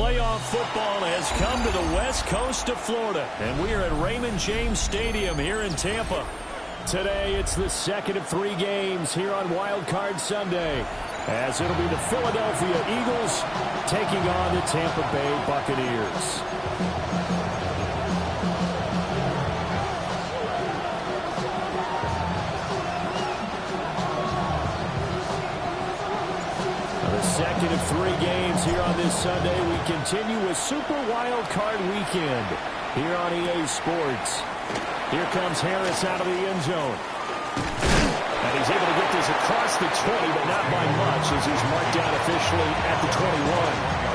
Playoff football has come to the west coast of Florida, and we are at Raymond James Stadium here in Tampa. Today, it's the second of 3 games here on Wild Card Sunday, as it'll be the Philadelphia Eagles taking on the Tampa Bay Buccaneers. Second of 3 games here on this Sunday. We continue with Super Wild Card Weekend here on EA Sports. Here comes Harris out of the end zone. And he's able to get this across the 20, but not by much, as he's marked down officially at the 21.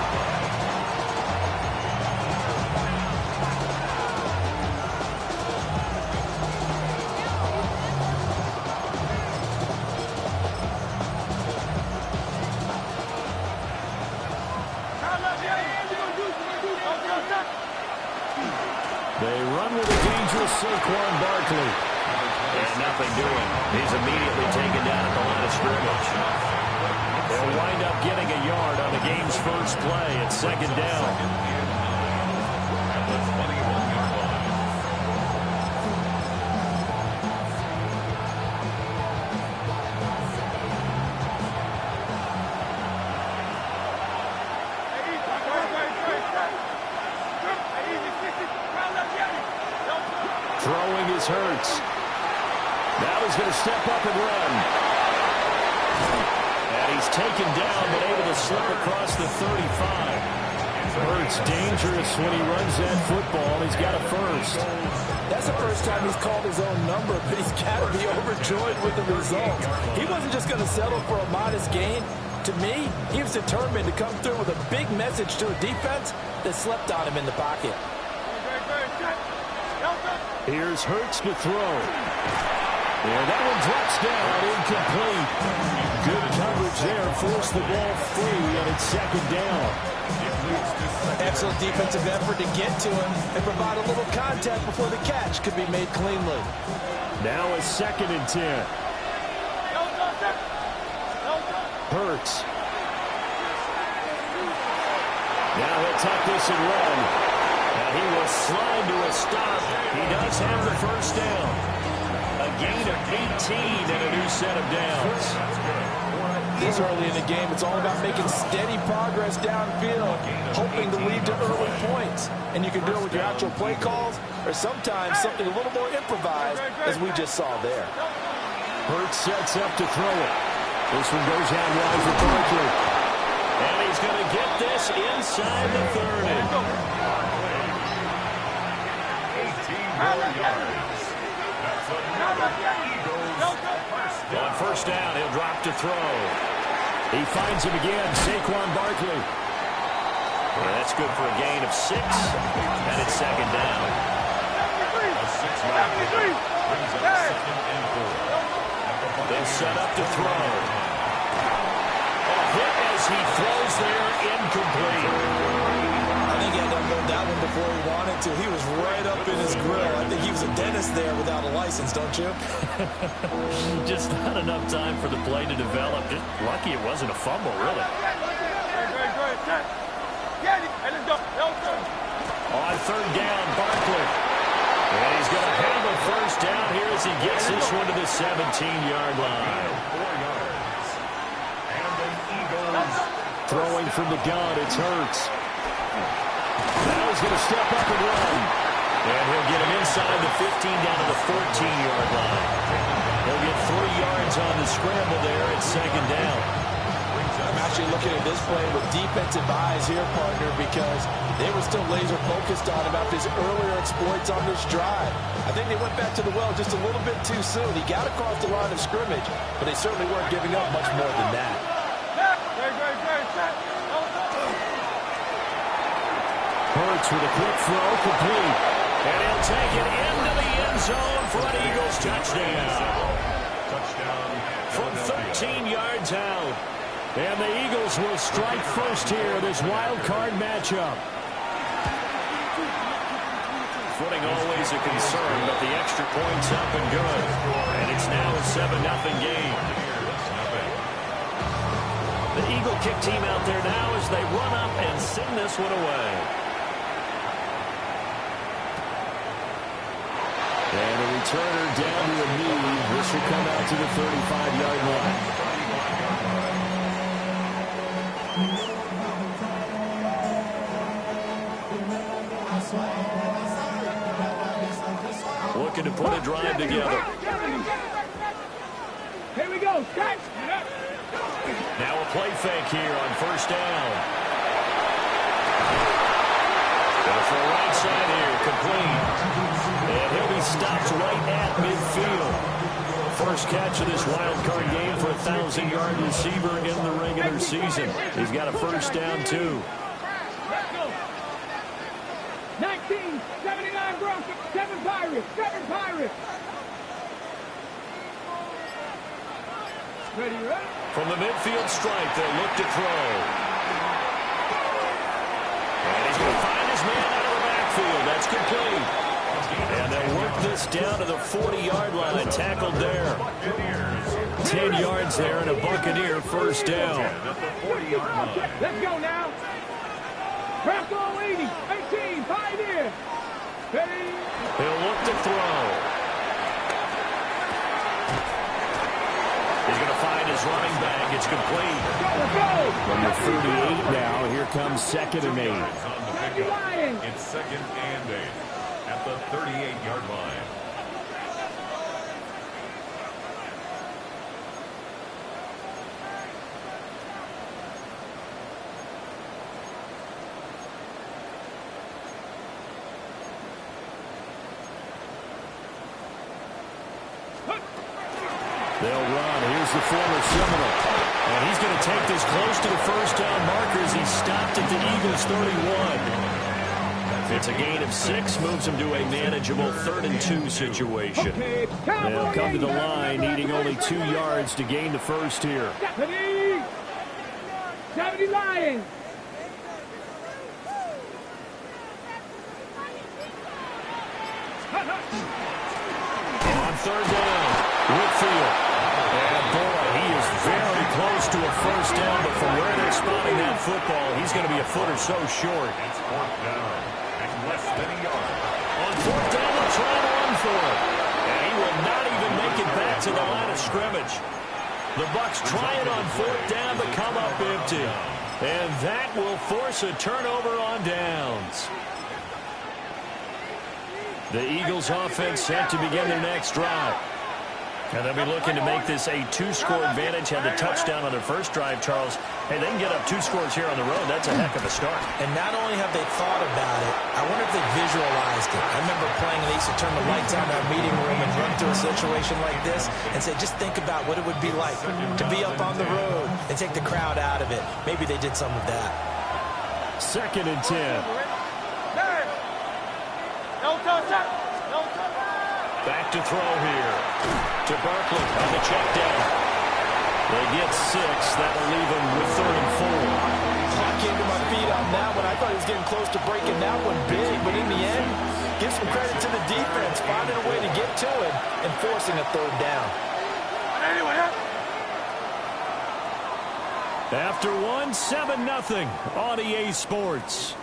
There's nothing doing. He's immediately taken down at the line of scrimmage. They'll wind up getting a yard on the game's first play at second down. Throwing is Hurts. Now he's going to step up and run. And he's taken down, but able to slip across the 35. Hurts dangerous when he runs that football. He's got a first. That's the first time he's called his own number, but he's got to be overjoyed with the result. He wasn't just going to settle for a modest gain. To me, he was determined to come through with a big message to a defense that slept on him in the pocket. Here's Hurts to throw. And that one drops down, incomplete. Good coverage there, forced the ball free, and it's second down. Excellent defensive effort to get to him and provide a little contact before the catch could be made cleanly. Now a 2nd and 10. Hurts. Now he'll tuck this and run. And he will slide to a stop. He does have the first down. A gain of 18 and a new set of downs. This early in the game, it's all about making steady progress downfield, hoping to lead to early points. And you can do it with your actual play calls or sometimes something a little more improvised, as we just saw there. Hurts sets up to throw it. This one goes out wide for Barkley. And he's going to get this inside the 30. On first down, he'll drop to throw. He finds him again, Saquon Barkley. Well, that's good for a gain of 6, and it's second down. They'll set up to throw. A hit as he throws there, incomplete. I think he had to unload that one before he wanted to. He was right up in his grill. I think he was a dentist there without a license, don't you? Just not enough time for the play to develop. Just lucky it wasn't a fumble, really. On third down, Barkley. And he's going to handle first down here as he gets this one to the 17-yard line. Throwing from the gun, it's Hurts. Now he's going to step up and run. And he'll get him inside the 15 down to the 14-yard line. He'll get 3 yards on the scramble there at second down. I'm actually looking at this play with defensive eyes here, partner, because they were still laser focused on him after his earlier exploits on this drive. I think they went back to the well just a little bit too soon. He got across the line of scrimmage, but they certainly weren't giving up much more than that. Hurts with a quick throw, complete. And he'll take it into the end zone for an Eagles touchdown. From 13 yards out. And the Eagles will strike first here, this wild card matchup. Footing always a concern, but the extra point's up and good. And it's now a 7-0 game. The Eagle kick team out there now as they run up and send this one away. And a returner down to a knee. This will come out to the 35-yard line. Looking to put a drive together. Here we go. Now a play fake here on first down. Going for a right side here, complete. And he'll be stopped right at midfield. First catch of this wild card game for a 1,000-yard receiver in the regular season. He's got a first down, too. 1979 Broncos, 7 Pirates, 7 Pirates. Ready, ready? From the midfield stripe, they'll look to throw. And he's going to find his man out of the backfield. That's complete. And they'll work this down to the 40-yard line. Tackled there. 10 yards there and a Buccaneer first down. Let's go now. Bronco 80, 18, 5 in. Ready? He'll look to throw. He's going to find his running back. It's complete. From the 38 now, here comes 2nd and 8. It's 2nd and 8 at the 38-yard line. They'll run. Here's the former Seminole. And he's going to take this close to the first down markers. He stopped at the Eagles' 31. It's a gain of 6, moves him to a manageable 3rd and 2 situation. They'll come to the line, needing only 2 yards to gain the first here. 70 Lions. On 3rd down, Whitfield. And boy, he is very close to a first down, but from where they're spotting that football, he's going to be a foot or so short. It's 4th down and less than a yard. On 4th down, they'll try to run for it. And he will not even make it back to the line of scrimmage. The Bucs trying on 4th down to come up empty. And that will force a turnover on downs. The Eagles offense set to begin their next drive. And they'll be looking to make this a 2-score advantage. Had the touchdown on their first drive, Charles. Hey, they can get up 2 scores here on the road. That's a heck of a start. And not only have they thought about it, I wonder if they visualized it. I remember playing, and they used to turn the lights on in our meeting room and run through a situation like this and say, just think about what it would be like to be up on the road and take the crowd out of it. Maybe they did some of that. 2nd and 10. Back to throw here to Barkley on the check down. They get 6. That'll leave him with 3rd and 4. Clock came to my feet on that one. I thought he was getting close to breaking that one big, but in the end, give some credit to the defense, finding a way to get to it and forcing a 3rd down. After 1, 7-0 on EA Sports.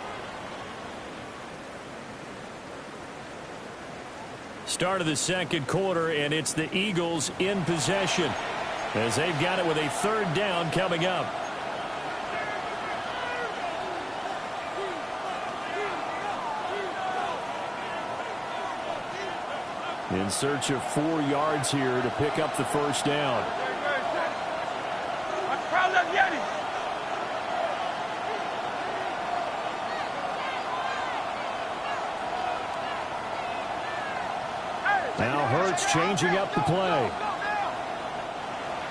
Start of the 2nd quarter, and it's the Eagles in possession as they've got it with a 3rd down coming up. In search of 4 yards here to pick up the first down. Now Hurts changing up the play.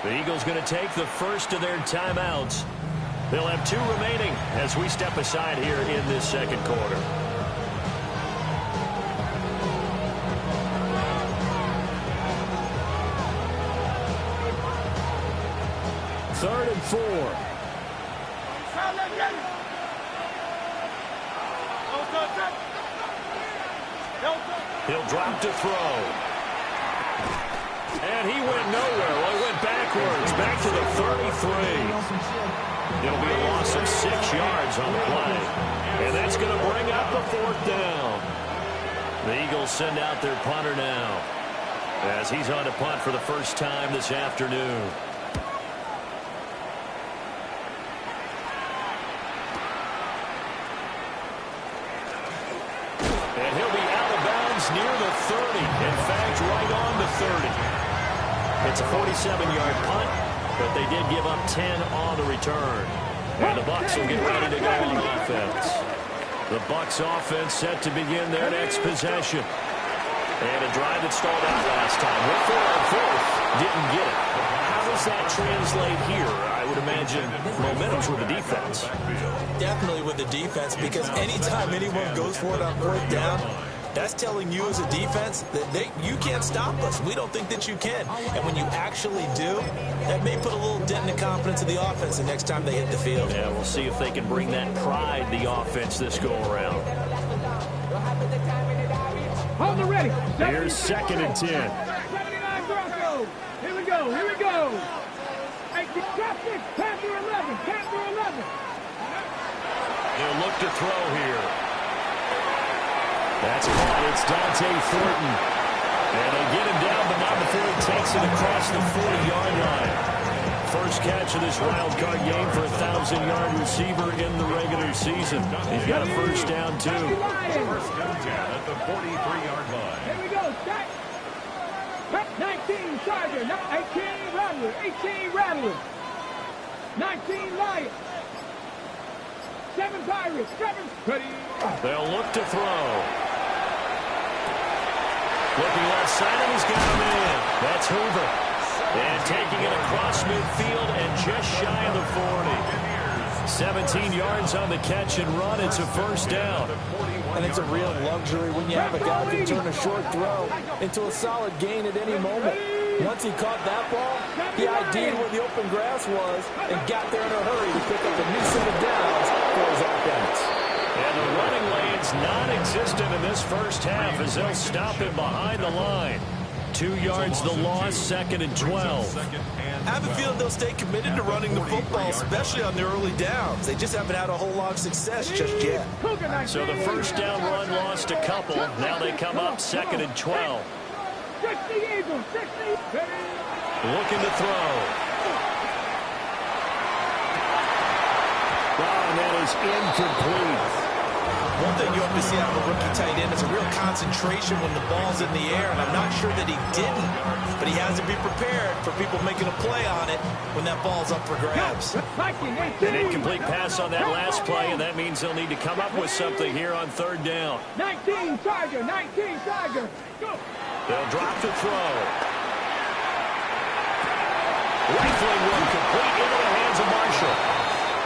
The Eagles going to take the first of their timeouts. They'll have 2 remaining as we step aside here in this 2nd quarter. Third and 4. He'll drop to throw. And he went nowhere. Well, he went backwards, back to the 33. It'll be a loss of 6 yards on the play. And that's going to bring up the 4th down. The Eagles send out their punter now, as he's on to punt for the first time this afternoon. And he'll be out of bounds near the 30. In fact, right on the 30. It's a 47-yard punt, but they did give up 10 on the return. And the Bucs will get ready to go on offense. The Bucs offense set to begin their next possession. And a drive that stalled out last time. Went for it on 4th. Didn't get it. How does that translate here? I would imagine momentum's with the defense. Definitely with the defense, because anytime anyone goes for it on 4th down, that's telling you as a defense that you can't stop us. We don't think that you can. And when you actually do, that may put a little dent in the confidence of the offense the next time they hit the field. Yeah, we'll see if they can bring that pride, the offense, this go-around. Hold it ready. Here's 2nd and 10. 79 Broncos. Here we go. Here we go. Hey, traffic. Panther 11. Panther 11. They'll look to throw here. That's caught. It's Dante Thornton. And they get him down, but not before he takes it across the 40-yard line. First catch of this wild card game for a 1,000-yard receiver in the regular season. He's got a first down, too. First down at the 43-yard line. Here we go. Start. 19 Charger. 18 Rattler. 18 Rattler. 19 Lions. 7 Pirates. 7. Ready. They'll look to throw. Looking left side, and he's got him in. That's Hoover. And taking it across midfield and just shy of the 40. 17 yards on the catch and run. It's a first down. And it's a real luxury when you have a guy who can turn a short throw into a solid gain at any moment. Once he caught that ball, he ID'd where the open grass was and got there in a hurry to pick up a new set of downs for his offense. And the running lane's non-existent in this first half as they'll stop him behind the line. 2 yards the loss, 2nd and 12. I have a feeling they'll stay committed to running the football, especially on their early downs. They just haven't had a whole lot of success just yet. So the first down run lost a couple. Now they come up 2nd and 12. Looking to throw. And that is incomplete. One thing you always see out of a rookie tight end is a real concentration when the ball's in the air, and I'm not sure that he didn't, but he has to be prepared for people making a play on it when that ball's up for grabs. An incomplete pass on that last play, and that means they'll need to come up with something here on 3rd down. 19 Charger, 19 Charger. Go. They'll drop the throw. Rifling one complete into the hands of Marshall.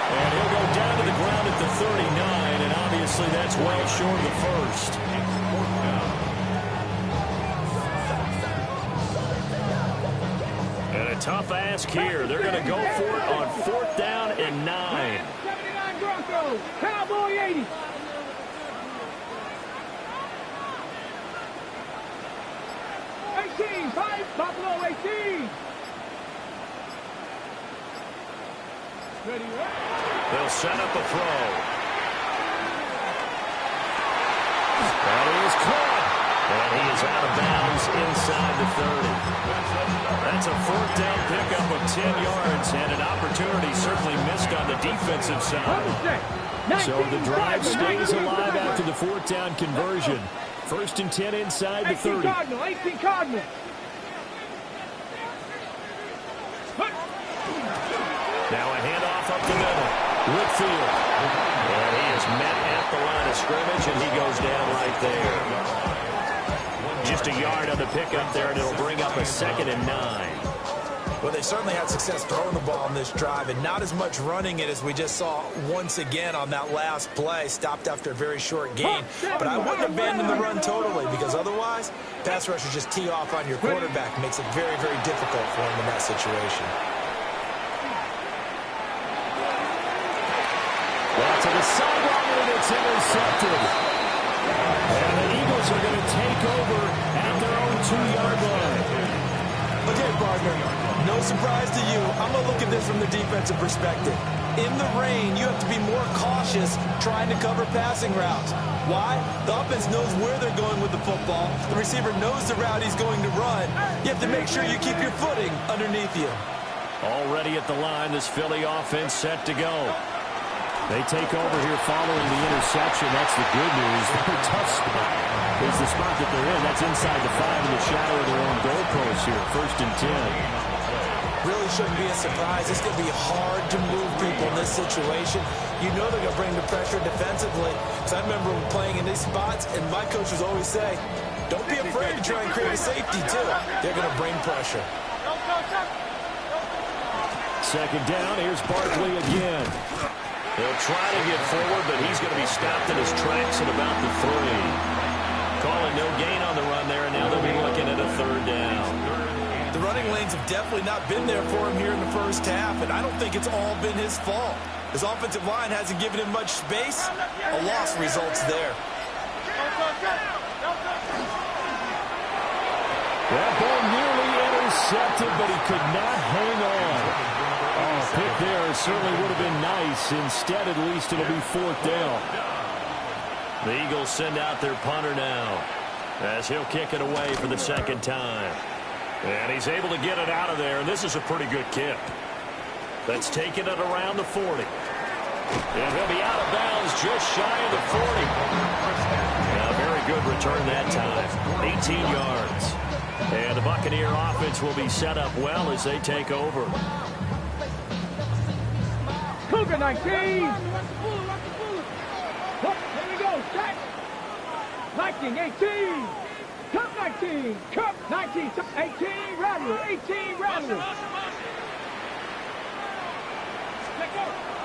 And he'll go down to the ground at the 39, and obviously that's well short of the first. And a tough ask here. They're going to go for it on 4th down and 9. 79 Broncos, Cowboy 80. Buffalo 18. Ready, they'll set up a throw. And he is caught. And he is out of bounds inside the 30. That's a 4th down pickup of 10 yards and an opportunity certainly missed on the defensive side. So the drive stays alive after the 4th down conversion. 1st and 10 inside the 30. 18 Cardinal. Now a handoff up the middle. Whitfield. And he is met at the line of scrimmage, and he goes down right there. Just a yard on the pickup there, and it'll bring up a 2nd and 9. Well, they certainly had success throwing the ball on this drive, and not as much running it as we just saw once again on that last play. Stopped after a very short gain. But I wouldn't abandon the run totally, because otherwise, pass rushers just tee off on your quarterback. Makes it very, very difficult for him in that situation. Well, to the sideline, and it's intercepted. And the Eagles are going to take over at their own 2-yard line. Okay, partner, no surprise to you. I'm going to look at this from the defensive perspective. in the rain, you have to be more cautious trying to cover passing routes. Why? The offense knows where they're going with the football. The receiver knows the route he's going to run. You have to make sure you keep your footing underneath you. Already at the line, this Philly offense set to go. They take over here following the interception. That's the good news. Their tough spot is the spot that they're in. That's inside the 5 in the shadow of their own goalpost here. 1st and 10. Really shouldn't be a surprise. It's going to be hard to move people in this situation. You know they're going to bring the pressure defensively. Because I remember playing in these spots, and my coach would always say, don't be afraid to try and create a safety, too. They're going to bring pressure. 2nd down. Here's Barkley again. He'll try to get forward, but he's going to be stopped in his tracks at about the 3. Calling no gain on the run there, and now they'll be looking at a 3rd down. The running lanes have definitely not been there for him here in the first half, and I don't think it's all been his fault. His offensive line hasn't given him much space. A loss results there. That ball nearly intercepted, but he could not hang on. Oh, pick there certainly would have been nice. Instead, at least it'll be 4th down. The Eagles send out their punter now as he'll kick it away for the 2nd time. And he's able to get it out of there, and this is a pretty good kick. That's taking it around the 40. And he'll be out of bounds just shy of the 40. Yeah, very good return that time. 18 yards. And the Buccaneer offense will be set up well as they take over. Cougar 19. Here we go. Set. Viking 18. Cup 19. Cup 19. 18. Rattler. 18. Rattler.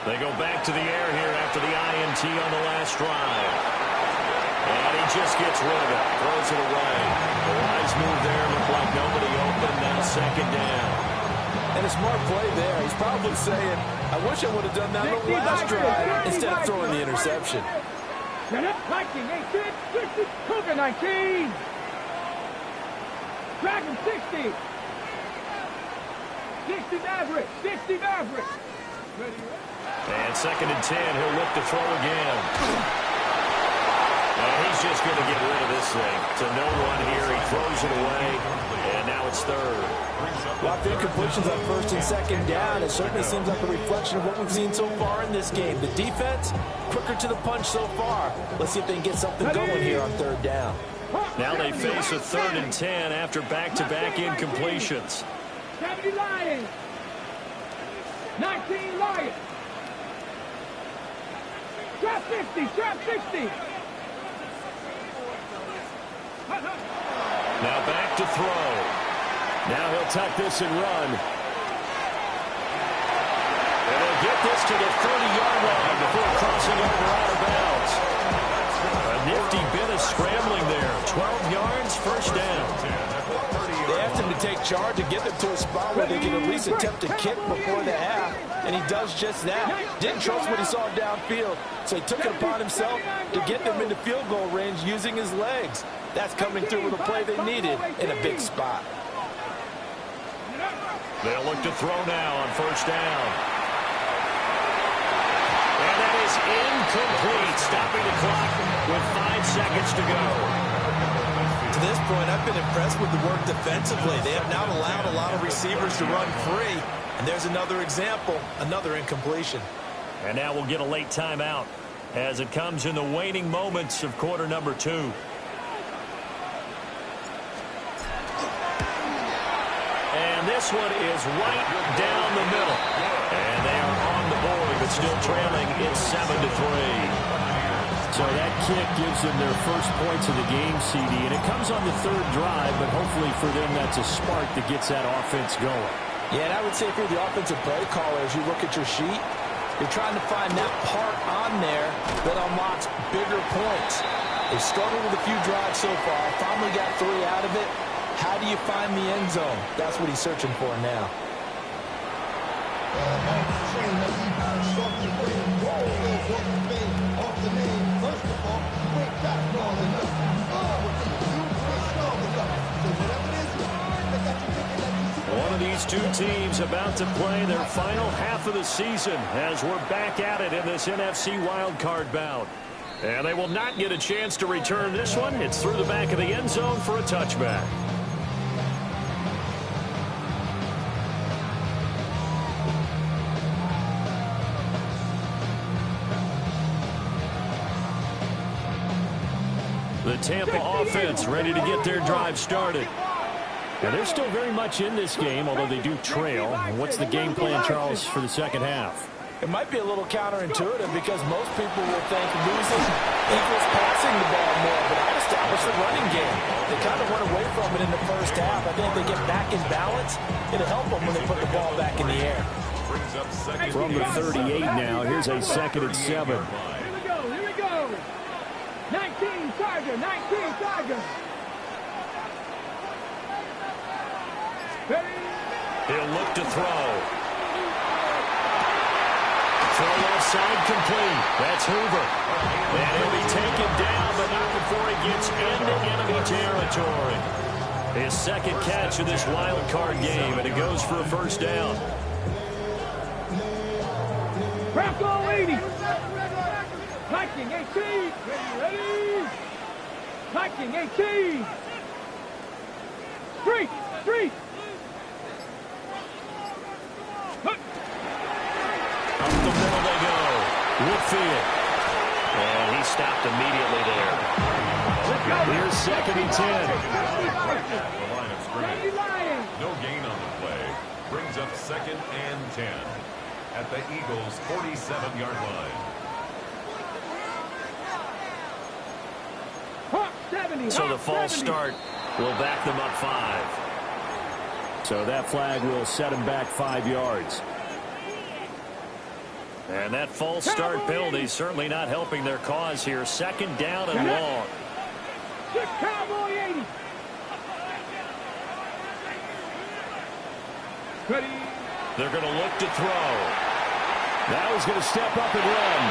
They go back to the air here after the INT on the last drive. And he just gets rid of it. Throws it away. A wise move there. Looked like nobody open. Now 2nd down. And a smart play there. He's probably saying, I wish I would have done that on the last drive instead of throwing the interception. Viking 18. 60. Cougar 19. Dragon 60. 60 Maverick. 60 Maverick. And 2nd and 10. He'll look to throw again. And he's just going to get rid of this thing. To no one here. He throws it away. And now it's 3rd. Locked in completions on 1st and 2nd down. It certainly seems like a reflection of what we've seen so far in this game. The defense, quicker to the punch so far. Let's see if they can get something going here on 3rd down. Now they face a 3rd and 10 after back-to-back incompletions. 70 Lions. 19 Lions. Trap 50. Trap 60. Now back to throw. Now he'll tuck this and run. And he'll get this to the 30-yard line before crossing over out of bounds. A nifty bit of scrambling there. 12 yards, 1st down. They asked him to take charge and get them to a spot where they can at least attempt to kick before the half, and he does just that. Didn't trust what he saw downfield, so he took it upon himself to get them into field goal range using his legs. That's coming through with a play they needed in a big spot. They'll look to throw now on 1st down. And that is incomplete, stopping the clock with 5 seconds to go. To this point, I've been impressed with the work defensively. They have not allowed a lot of receivers to run free. And there's another example, another incompletion. And now we'll get a late timeout as it comes in the waning moments of quarter number 2. And this one is right down the middle. And they are on the board, but still trailing. It's 7-3. So that kick gives them their first points of the game, CD, and it comes on the 3rd drive, but hopefully for them that's a spark that gets that offense going. Yeah, and I would say if you're the offensive play caller, as you look at your sheet, you're trying to find that part on there that unlocks bigger points. They've struggled with a few drives so far, finally got 3 out of it. How do you find the end zone? That's what he's searching for now. One of these These two teams about to play their final half of the season as we're back at it in this NFC wildcard bout. And they will not get a chance to return this one. It's through the back of the end zone for a touchback. The Tampa offense ready to get their drive started. And they're still very much in this game, although they do trail. What's the game plan, Charles, for the second half? It might be a little counterintuitive because most people will think losing equals passing the ball more, but I'd establish the running game. They kind of went away from it in the first half. I think if they get back in balance, it'll help them when they put the ball back in the air. From the 38 now, here's a 2nd and 7. Here we go. 19 Tiger, 19 Tiger. He'll look to throw. Throw left side complete. That's Hoover. And he'll be taken down, but not before he gets into enemy territory. His 2nd catch of this wild card game, and it goes for a first down. Bronco 80. Viking 18. Ready. Viking 18. Street. Up the middle they go. Woodfield. And he stopped immediately there. Here's 2nd and 10. No gain on the play. Brings up 2nd and 10 at the Eagles' 47-yard line. So the false start will back them up 5. So that flag will set him back 5 yards. And that false start penalty certainly not helping their cause here. 2nd down and long. Cowboy 80. Ready. They're going to look to throw. Now he's going to step up and run.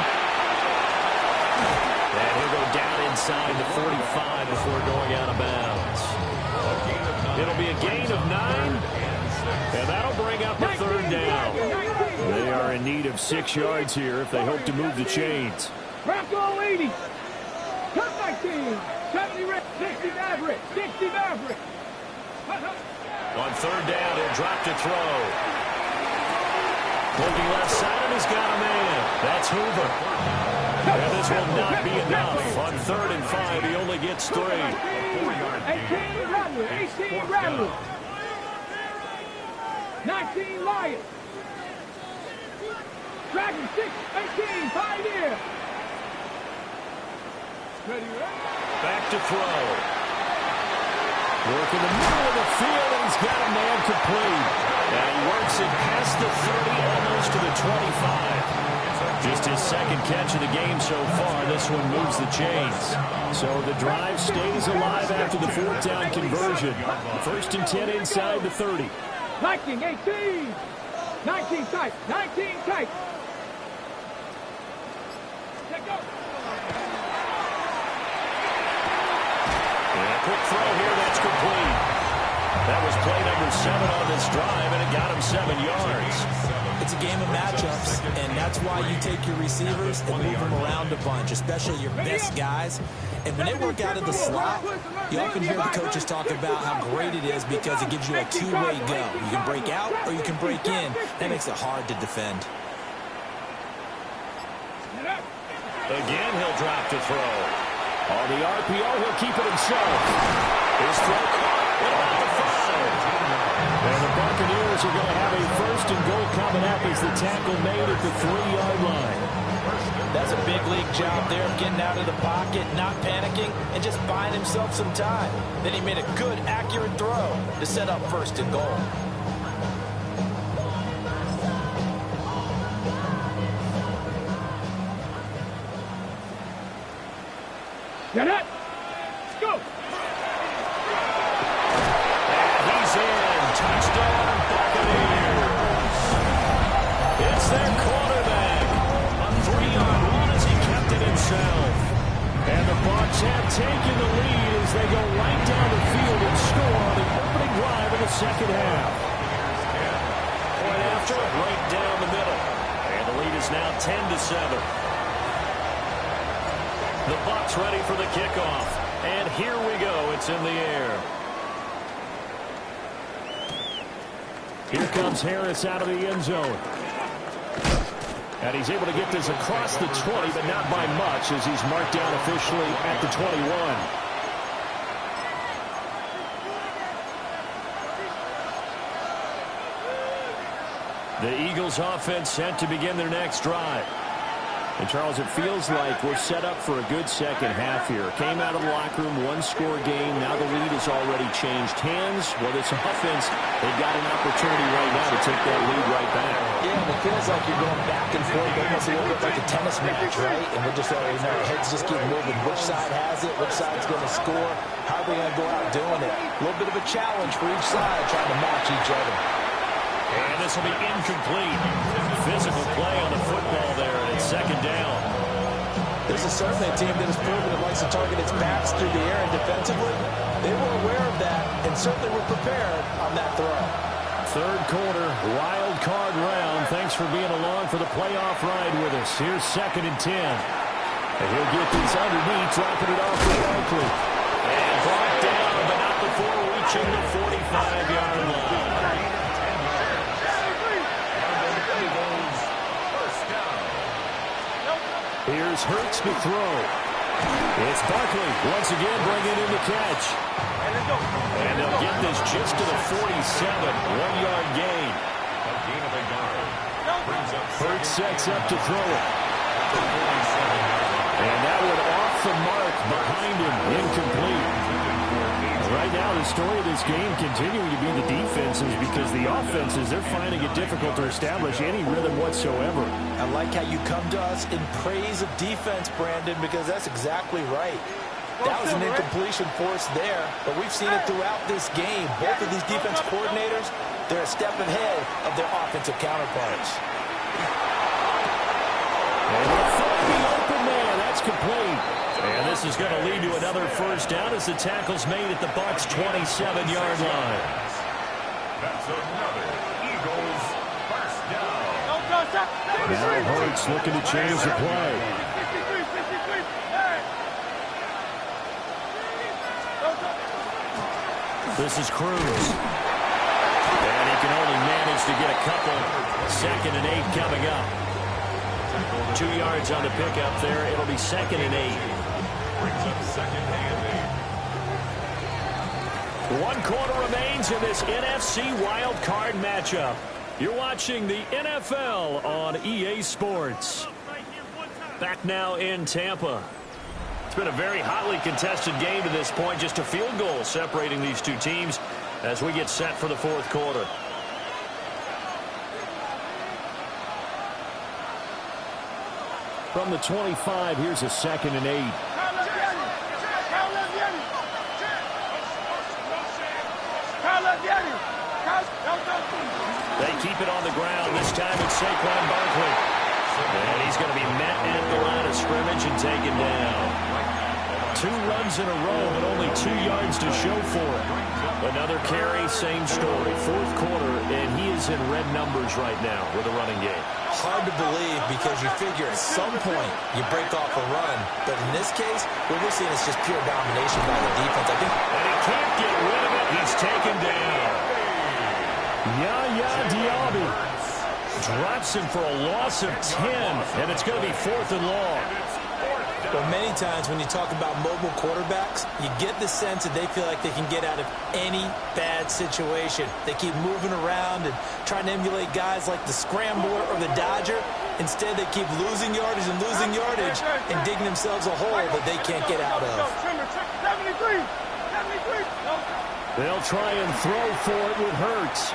And he'll go down inside the 45 before going out of bounds. It'll be a gain of 9. And that'll bring up a 3rd down. They are in need of 6 yards here if they hope to move the chains. Bronco 80. Cut 19. 70 Red. 60 Maverick. 60 Maverick. On 3rd down, he'll drop to throw. Looking left side, and he's got a man. That's Hoover. And this will not be enough. On 3rd and 5, he only gets 3. 18 Rattler. 18 Rattler. 19 Lions. Dragon 6, 18, Pioneer. Back to throw. Work in the middle of the field, and he's got a man complete. And he works it past the 30, almost to the 25. Just his 2nd catch of the game so far. This one moves the chains. So the drive stays alive after the 4th down conversion. 1st and 10 inside the 30. Viking 18. 19 tight. 19 tight. Let go. And a quick throw here. That's complete. That was play number 7 on this drive, and it got him 7 yards. It's a game of matchups, and that's why you take your receivers and move them around a bunch, especially your best guys. And when they work out of the slot, you often hear the coaches talk about how great it is because it gives you a two-way go. You can break out or you can break in. That makes it hard to defend. Again, he'll drop to throw. On the RPO, he'll keep it himself. His throw caught at about the 5. And the Buccaneers are going to have a 1st and goal coming up as the tackle made at the 3-yard line. That's a big league job there of getting out of the pocket, not panicking, and just buying himself some time. Then he made a good, accurate throw to set up 1st and goal. Get it. Let's go. And he's in. Touchdown, Buccaneers. It's their quarterback. A 3-yard run as he kept it himself. And the Bucs have taken the lead as they go right down the field and score on the opening drive of the 2nd half. after, right down the middle. And the lead is now 10-7. The Bucs ready for the kickoff. And here we go. It's in the air. Here comes Harris out of the end zone. And he's able to get this across the 20, but not by much, as he's marked down officially at the 21. The Eagles offense set to begin their next drive. And, Charles, it feels like we're set up for a good second half here. Came out of the locker room, one-score game. Now the lead has already changed hands. Well, this offense, they've got an opportunity right now to take that lead right back. Yeah, and it feels like you're going back and forth, almost a little bit like a tennis match, right? And we're just already know, heads just keep moving. Which side has it? Which side's going to score? How are they going to go out doing it? A little bit of a challenge for each side, trying to match each other. And this will be incomplete. Physical play on the football there, and it's second down. This is certainly a team that has proven it likes to target its backs through the air and defensively. They were aware of that and certainly were prepared on that throw. Third quarter, wild card round. Thanks for being along for the playoff ride with us. Here's 2nd and 10. And he'll get this underneath, dropping it off to Barkley. And brought down, but not before reaching the 45-yard line. Here's Hurts to throw. It's Barkley once again bringing in the catch. And they'll get this just to the 47, 1-yard gain. A gain of a yard. Brings up Hurts sets up to throw it. And that one off the mark behind him, incomplete. Right now, the story of this game continuing to be the defenses, because the offenses, they're finding it difficult to establish any rhythm whatsoever. I like how you come to us in praise of defense, Brandon, because that's exactly right. That was an incompletion for us there, but we've seen it throughout this game. Both of these defense coordinators, they're a step ahead of their offensive counterparts. And the open man, that's complete. And this is going to lead to another first down as the tackle's made at the Bucs' 27-yard line. That's another Eagles first down. Now Hurts looking to change the play. This is Cruz. And he can only manage to get a couple. 2nd and 8 coming up. 2 yards on the pickup there. It'll be 2nd and 8. Brings up 2nd and 8. 1 quarter remains in this NFC wild card matchup. You're watching the NFL on EA Sports. Back now in Tampa. It's been a very hotly contested game to this point. Just a field goal separating these two teams as we get set for the 4th quarter. From the 25, here's a 2nd and 8. They keep it on the ground. This time it's Saquon Barkley. And he's going to be met at the line of scrimmage and taken down. 2 runs in a row, but only 2 yards to show for it. Another carry, same story. 4th quarter, and he is in red numbers right now with a running game. Hard to believe, because you figure at some point you break off a run. But in this case, what we're seeing is just pure domination by the defense. I think, and he can't get rid of it. He's taken down. Yaya Diaby drops him for a loss of 10, and it's going to be 4th and long. well, many times when you talk about mobile quarterbacks, you get the sense that they feel like they can get out of any bad situation. They keep moving around and trying to emulate guys like the Scrambler or the Dodger. Instead, they keep losing yardage and digging themselves a hole that they can't get out of. They'll try and throw for it with Hurts.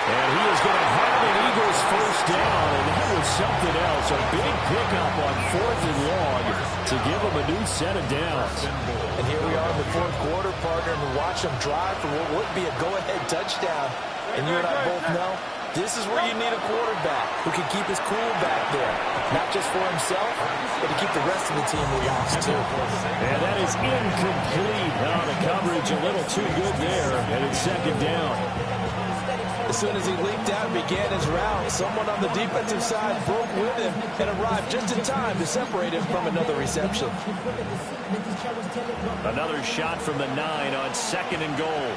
And he is going to have an Eagles first down, and that was something else. A big pickup on 4th and long to give them a new set of downs. And here we are in the 4th quarter, partner, and watch them drive for what would be a go-ahead touchdown. And you and I both know This is where you need a quarterback who can keep his cool back there. Not just for himself, but to keep the rest of the team relaxed, too. And that is incomplete. Oh, the coverage a little too good there, and it's second down. As soon as he leaped out and began his route, someone on the defensive side broke with him and arrived just in time to separate him from another reception. Another shot from the 9 on second and goal.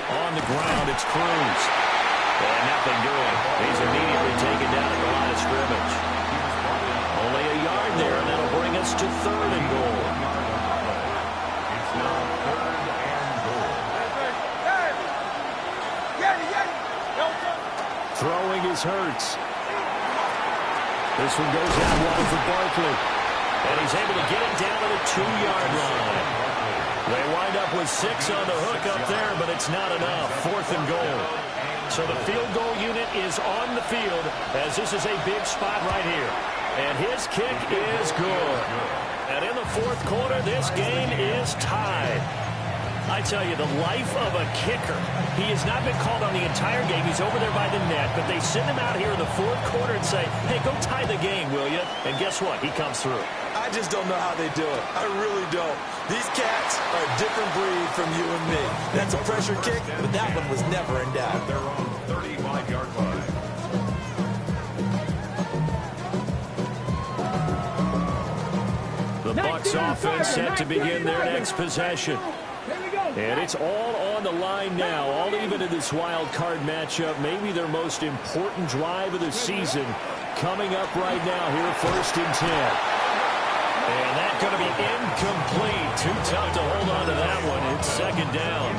On the ground, it's Cruz. And nothing doing. He's immediately taken down at the line of scrimmage. Only a yard there, and that'll bring us to third and goal. It's now third and goal. Throwing is Hurts. This one goes out wide for Barkley. And he's able to get it down to the 2-yard line. They wind up with 6 on the hook up there, but it's not enough. Fourth and goal. So the field goal unit is on the field as this is a big spot right here. And his kick is good. And in the fourth quarter, this game is tied. I tell you, the life of a kicker. He has not been called on the entire game. He's over there by the net, but they send him out here in the fourth quarter and say, hey, go tie the game, will you? And guess what? He comes through. I just don't know how they do it. I really don't. These cats are a different breed from you and me. That's a pressure kick, but that one was never in doubt. Their own 35-yard line. The Bucs offense set to begin their next possession. And it's all on the line now, all even in this wild card matchup. Maybe their most important drive of the season coming up right now here, first and 10. And that's going to be incomplete. Too tough to hold on to that one. It's second down.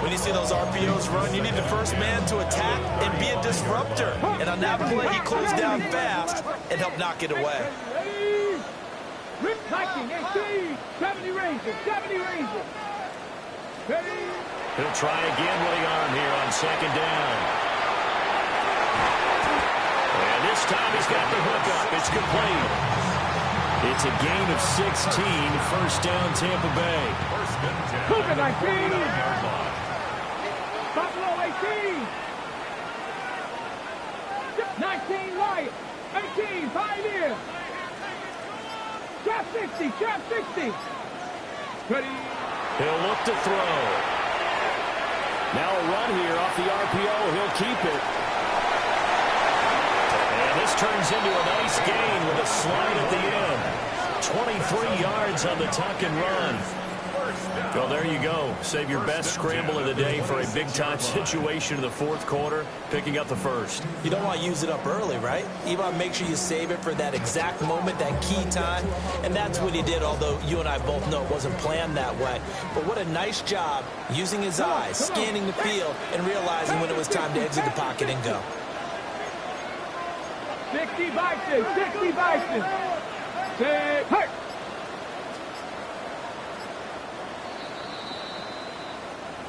When you see those RPOs run, you need the first man to attack and be a disruptor. And on that play, he closed down fast and helped knock it away. Liking 18, 70 Rangers, 70 Rangers. He'll try again with the arm here on second down. And this time he's got the hook up. It's complete. It's a gain of 16. First down, Tampa Bay. First and 10. Cougar 19. 49-yard line. Buffalo 18. 19 Lions. 18 Pioneers. Trap 60. Trap 60. Ready. He'll look to throw. Now a run here off the RPO. He'll keep it. And this turns into a nice gain with a slide at the end. 23 yards on the tuck and run. Well, there you go. Save your best scramble of the day for a big-time situation in the fourth quarter, picking up the first. You don't want to use it up early, right? You want to make sure you save it for that exact moment, that key time. And that's what he did, although you and I both know it wasn't planned that way. But what a nice job using his eyes, scanning the field, and realizing when it was time to exit the pocket and go. 60 Bison. 60 Bison. Say, hurt.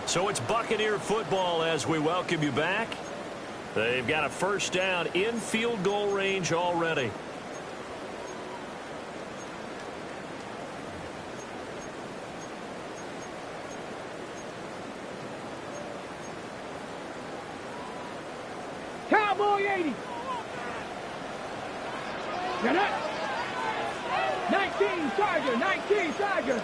So it's Buccaneer football as we welcome you back. They've got a first down in field goal range already. Cowboy 80. Get up. 19 Tiger. 19 Tiger.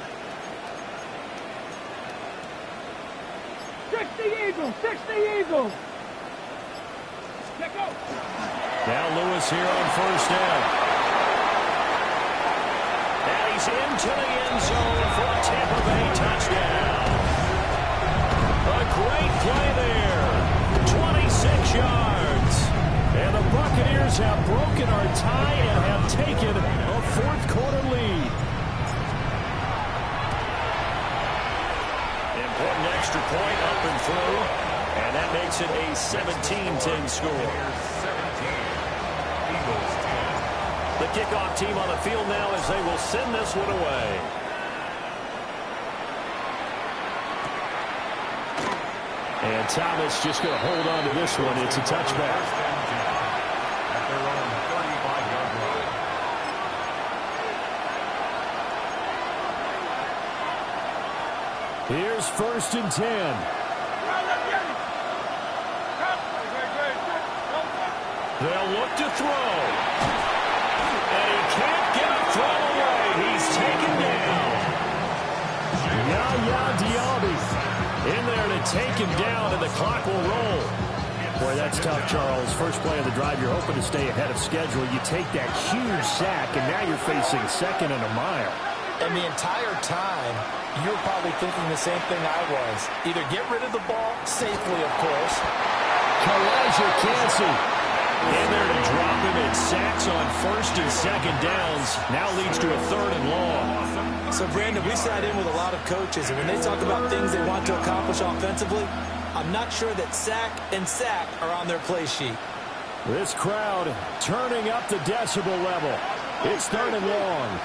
60 Eagles. 60 Eagles. Let go. Now Lewis here on first down. And he's into the end zone for a Tampa Bay touchdown. A great play there. 26 yards. And the Buccaneers have broken our tie and have taken a fourth quarter lead. Important extra point up and through. And that makes it a 17-10 score. 17. Eagles 10. The kickoff team on the field now as they will send this one away. And Thomas just going to hold on to this one. It's a touchback. At their own 35-yard line. Here's first and 10. They'll look to throw. And he can't get it thrown away. He's taken down. Yaya Diaby in there to take him down, and the clock will roll. Boy, that's tough, Charles. First play of the drive, you're hoping to stay ahead of schedule. You take that huge sack, and now you're facing second and a mile. And the entire time, you're probably thinking the same thing I was. Either get rid of the ball safely, of course. Kalijah Cansey in there to drop him. It sacks on first and second downs. Now leads to a third and long. So, Brandon, we sat in with a lot of coaches, and when they talk about things they want to accomplish offensively, I'm not sure that sack and sack are on their play sheet. This crowd turning up the decibel level. It's third and long.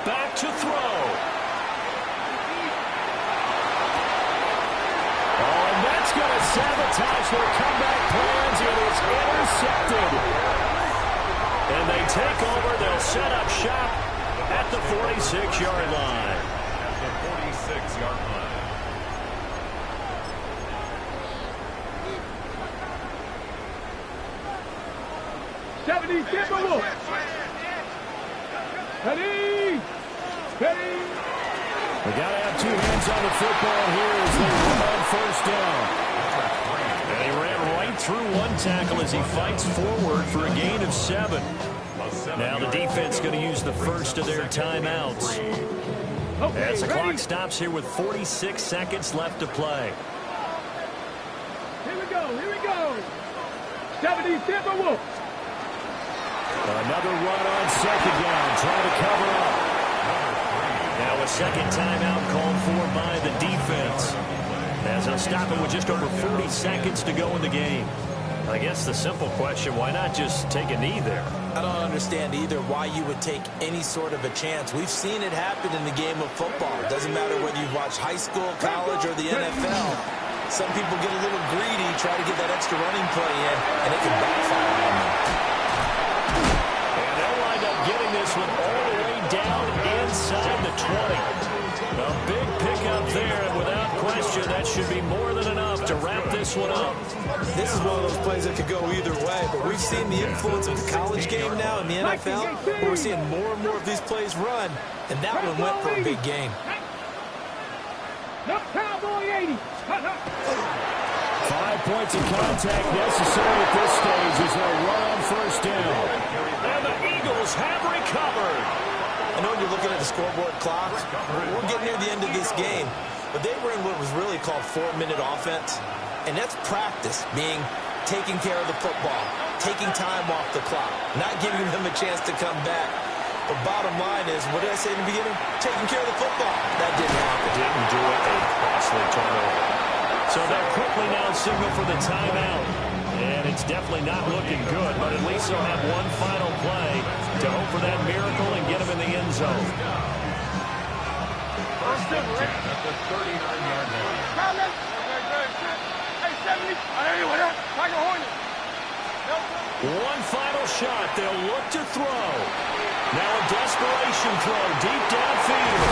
Back to throw. Oh, and that's going to sabotage their comeback plans. It is intercepted. And they take over. They'll set up shop at the 46-yard line. At the 46-yard line. Ready? Ready? We got to have two hands on the football here as they run on first down. And he ran right through one tackle as he fights forward for a gain of 7. Now the defense going to use the first of their timeouts. As the clock stops here with 46 seconds left to play. Here we go, here we go. 70 Timberwolves. Another run on second down, trying to cover up. Now a second timeout called for by the defense. As they'll stop it with just over 40 seconds to go in the game. I guess the simple question, why not just take a knee there? I don't understand either why you would take any sort of a chance. We've seen it happen in the game of football. It doesn't matter whether you've watched high school, college, or the NFL. Some people get a little greedy, try to get that extra running play in, and it can backfire on them. And they'll wind up getting this one all the way down inside the 20. A big pickup there, and without question, that should be more than enough to wrap this one up. This is one of those plays that could go either way, but we've seen the influence of the college game now in the NFL, where we're seeing more and more of these plays run, and that one went for a big gain. No, Cowboy 80. 5 points of contact necessary at this stage as they'll run on first down. And the Eagles have recovered. I know you're looking at the scoreboard clock. We're getting near the end of this game, but they were in what was really called 4-minute offense, and that's practice, being taking care of the football, taking time off the clock, not giving them a chance to come back. But bottom line is, what did I say in the beginning? Taking care of the football. That didn't happen. Didn't do it. A costly turnover. So they'll quickly now signal for the timeout. And it's definitely not looking good, but at least they'll have one final play to hope for that miracle and get them in the end zone. First and 10 at the 39-yard line. One final shot. They'll look to throw. Now a desperation throw deep downfield.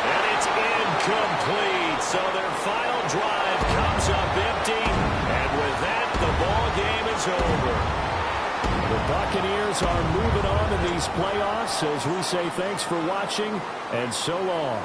And it's incomplete. So their final drive comes up empty. And with that, the ball game is over. The Buccaneers are moving on in these playoffs as we say thanks for watching and so long.